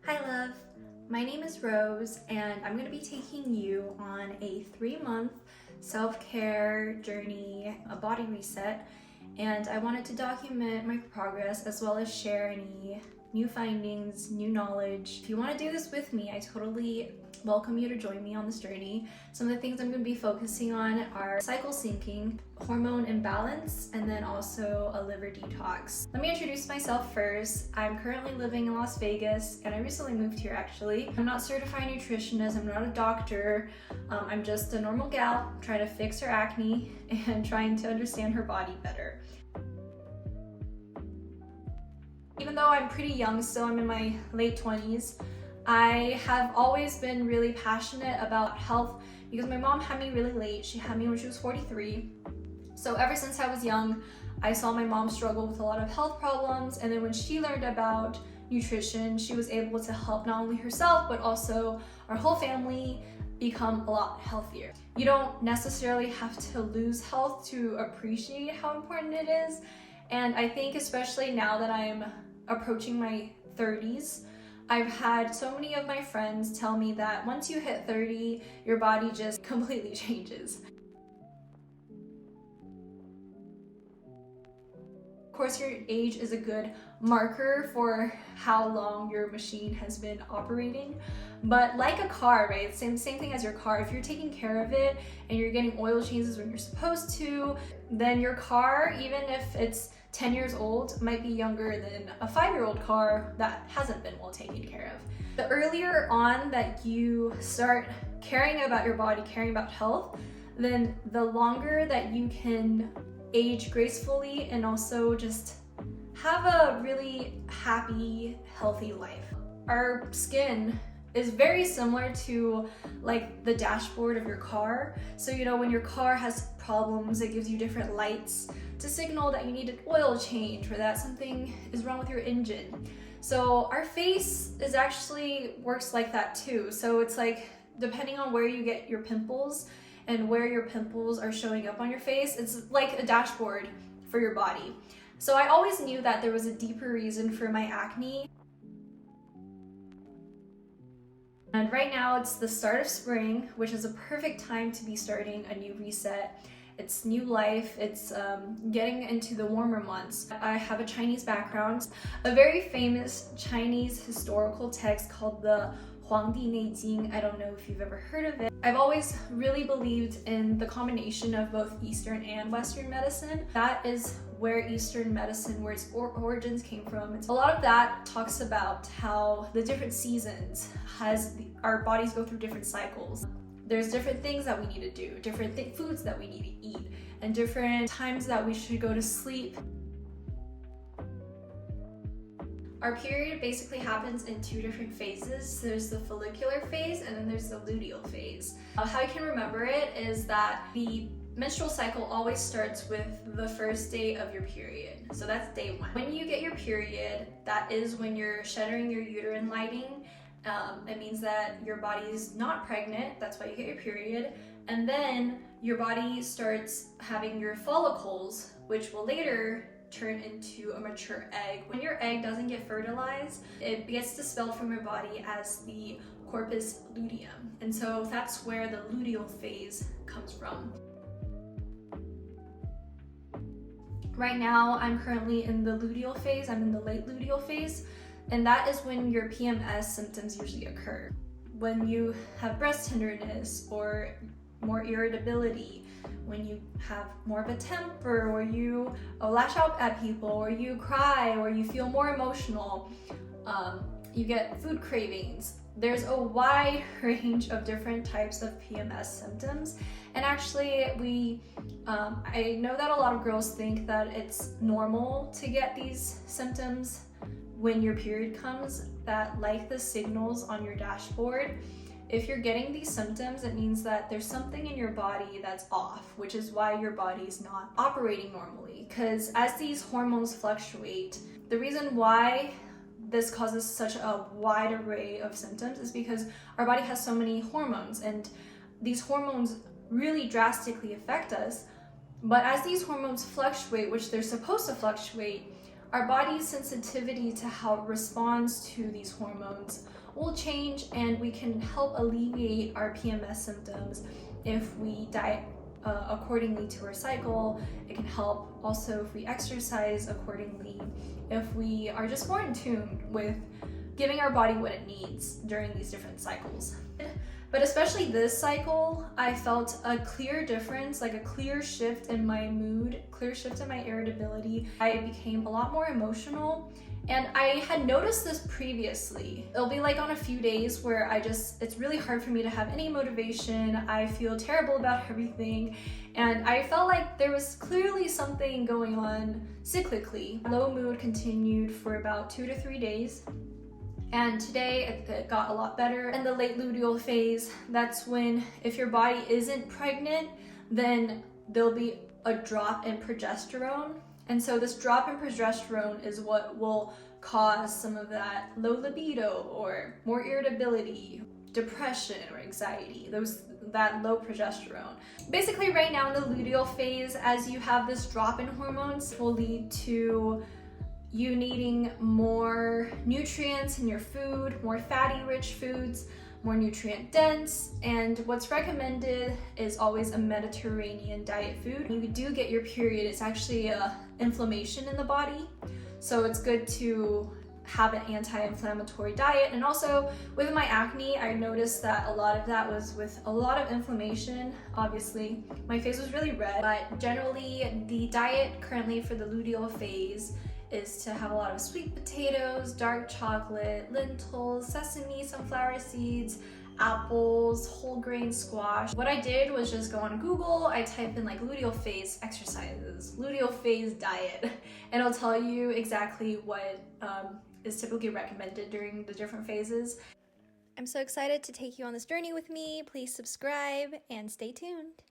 Hi love, my name is Rose and I'm going to be taking you on a 3-month self-care journey, a body reset, and I wanted to document my progress as well as share any new findings, new knowledge. If you want to do this with me, I totally welcome you to join me on this journey. Some of the things I'm going to be focusing on are cycle syncing, hormone imbalance, and then also a liver detox. Let me introduce myself first. I'm currently living in Las Vegas and I recently moved here actually. I'm not a certified nutritionist, I'm not a doctor. I'm just a normal gal trying to fix her acne and trying to understand her body better. Even though I'm pretty young still, I'm in my late 20s, I have always been really passionate about health because my mom had me really late. She had me when she was 43. So ever since I was young, I saw my mom struggle with a lot of health problems, and then when she learned about nutrition, she was able to help not only herself but also our whole family become a lot healthier. You don't necessarily have to lose health to appreciate how important it is, and I think especially now that I'm approaching my 30s, I've had so many of my friends tell me that once you hit 30, your body just completely changes. Of course, your age is a good marker for how long your machine has been operating, but like a car, right? Same thing as your car. If you're taking care of it and you're getting oil changes when you're supposed to, then your car, even if it's 10 years old, might be younger than a 5-year-old car that hasn't been well taken care of. The earlier on that you start caring about your body, caring about health, then the longer that you can age gracefully and also just have a really happy, healthy life. Our skin is very similar to like the dashboard of your car. So when your car has problems, it gives you different lights to signal that you need an oil change or that something is wrong with your engine. So our face is actually works like that too. So it's like depending on where you get your pimples and where your pimples are showing up on your face, it's like a dashboard for your body. So I always knew that there was a deeper reason for my acne. And right now it's the start of spring, which is a perfect time to be starting a new reset. It's new life, it's getting into the warmer months. I have a Chinese background. A very famous Chinese historical text called the Huangdi Neijing. I don't know if you've ever heard of it. I've always really believed in the combination of both Eastern and Western medicine. That is where Eastern medicine, where its origins came from. A lot of that talks about how the different seasons our bodies go through different cycles. There's different things that we need to do, different foods that we need to eat, and different times that we should go to sleep. Our period basically happens in 2 different phases. There's the follicular phase and then there's the luteal phase. How you can remember it is that the menstrual cycle always starts with the first day of your period. So that's day 1. When you get your period, that is when you're shedding your uterine lining. It means that your body is not pregnant, that's why you get your period, and then your body starts having your follicles, which will later turn into a mature egg. When your egg doesn't get fertilized, it gets dispelled from your body as the corpus luteum, and so that's where the luteal phase comes from. Right now, I'm currently in the luteal phase, I'm in the late luteal phase, and that is when your PMS symptoms usually occur. When you have breast tenderness or more irritability, when you have more of a temper, or you lash out at people, or you cry, or you feel more emotional, you get food cravings. There's a wide range of different types of PMS symptoms, and actually I know that a lot of girls think that it's normal to get these symptoms when your period comes, that like the signals on your dashboard. If you're getting these symptoms, it means that there's something in your body that's off, which is why your body's not operating normally. Because as these hormones fluctuate, the reason why this causes such a wide array of symptoms is because our body has so many hormones, and these hormones really drastically affect us. But as these hormones fluctuate, which they're supposed to fluctuate, our body's sensitivity to how it responds to these hormones will change, and we can help alleviate our PMS symptoms if we diet accordingly to our cycle. It can help also if we exercise accordingly, if we are just more in tune with giving our body what it needs during these different cycles. But especially this cycle, I felt a clear difference, like a clear shift in my mood, clear shift in my irritability. I became a lot more emotional, and I had noticed this previously. It'll be like on a few days where it's really hard for me to have any motivation. I feel terrible about everything, and I felt like there was clearly something going on cyclically. Low mood continued for about 2 to 3 days. And today it got a lot better. In the late luteal phase, that's when, if your body isn't pregnant, then there'll be a drop in progesterone. And so this drop in progesterone is what will cause some of that low libido or more irritability, depression or anxiety, that low progesterone. Basically right now in the luteal phase, as you have this drop in hormones, will lead to you needing more nutrients in your food, more fatty rich foods, more nutrient dense, and what's recommended is always a Mediterranean diet food. When you do get your period, it's actually inflammation in the body, so it's good to have an anti-inflammatory diet. And also with my acne, I noticed that a lot of that was with a lot of inflammation. Obviously my face was really red, but generally the diet currently for the luteal phase is to have a lot of sweet potatoes, dark chocolate, lentils, sesame, sunflower seeds, apples, whole grain squash. What I did was just go on Google, I type in like luteal phase exercises, luteal phase diet, and it'll tell you exactly what is typically recommended during the different phases. I'm so excited to take you on this journey with me. Please subscribe and stay tuned.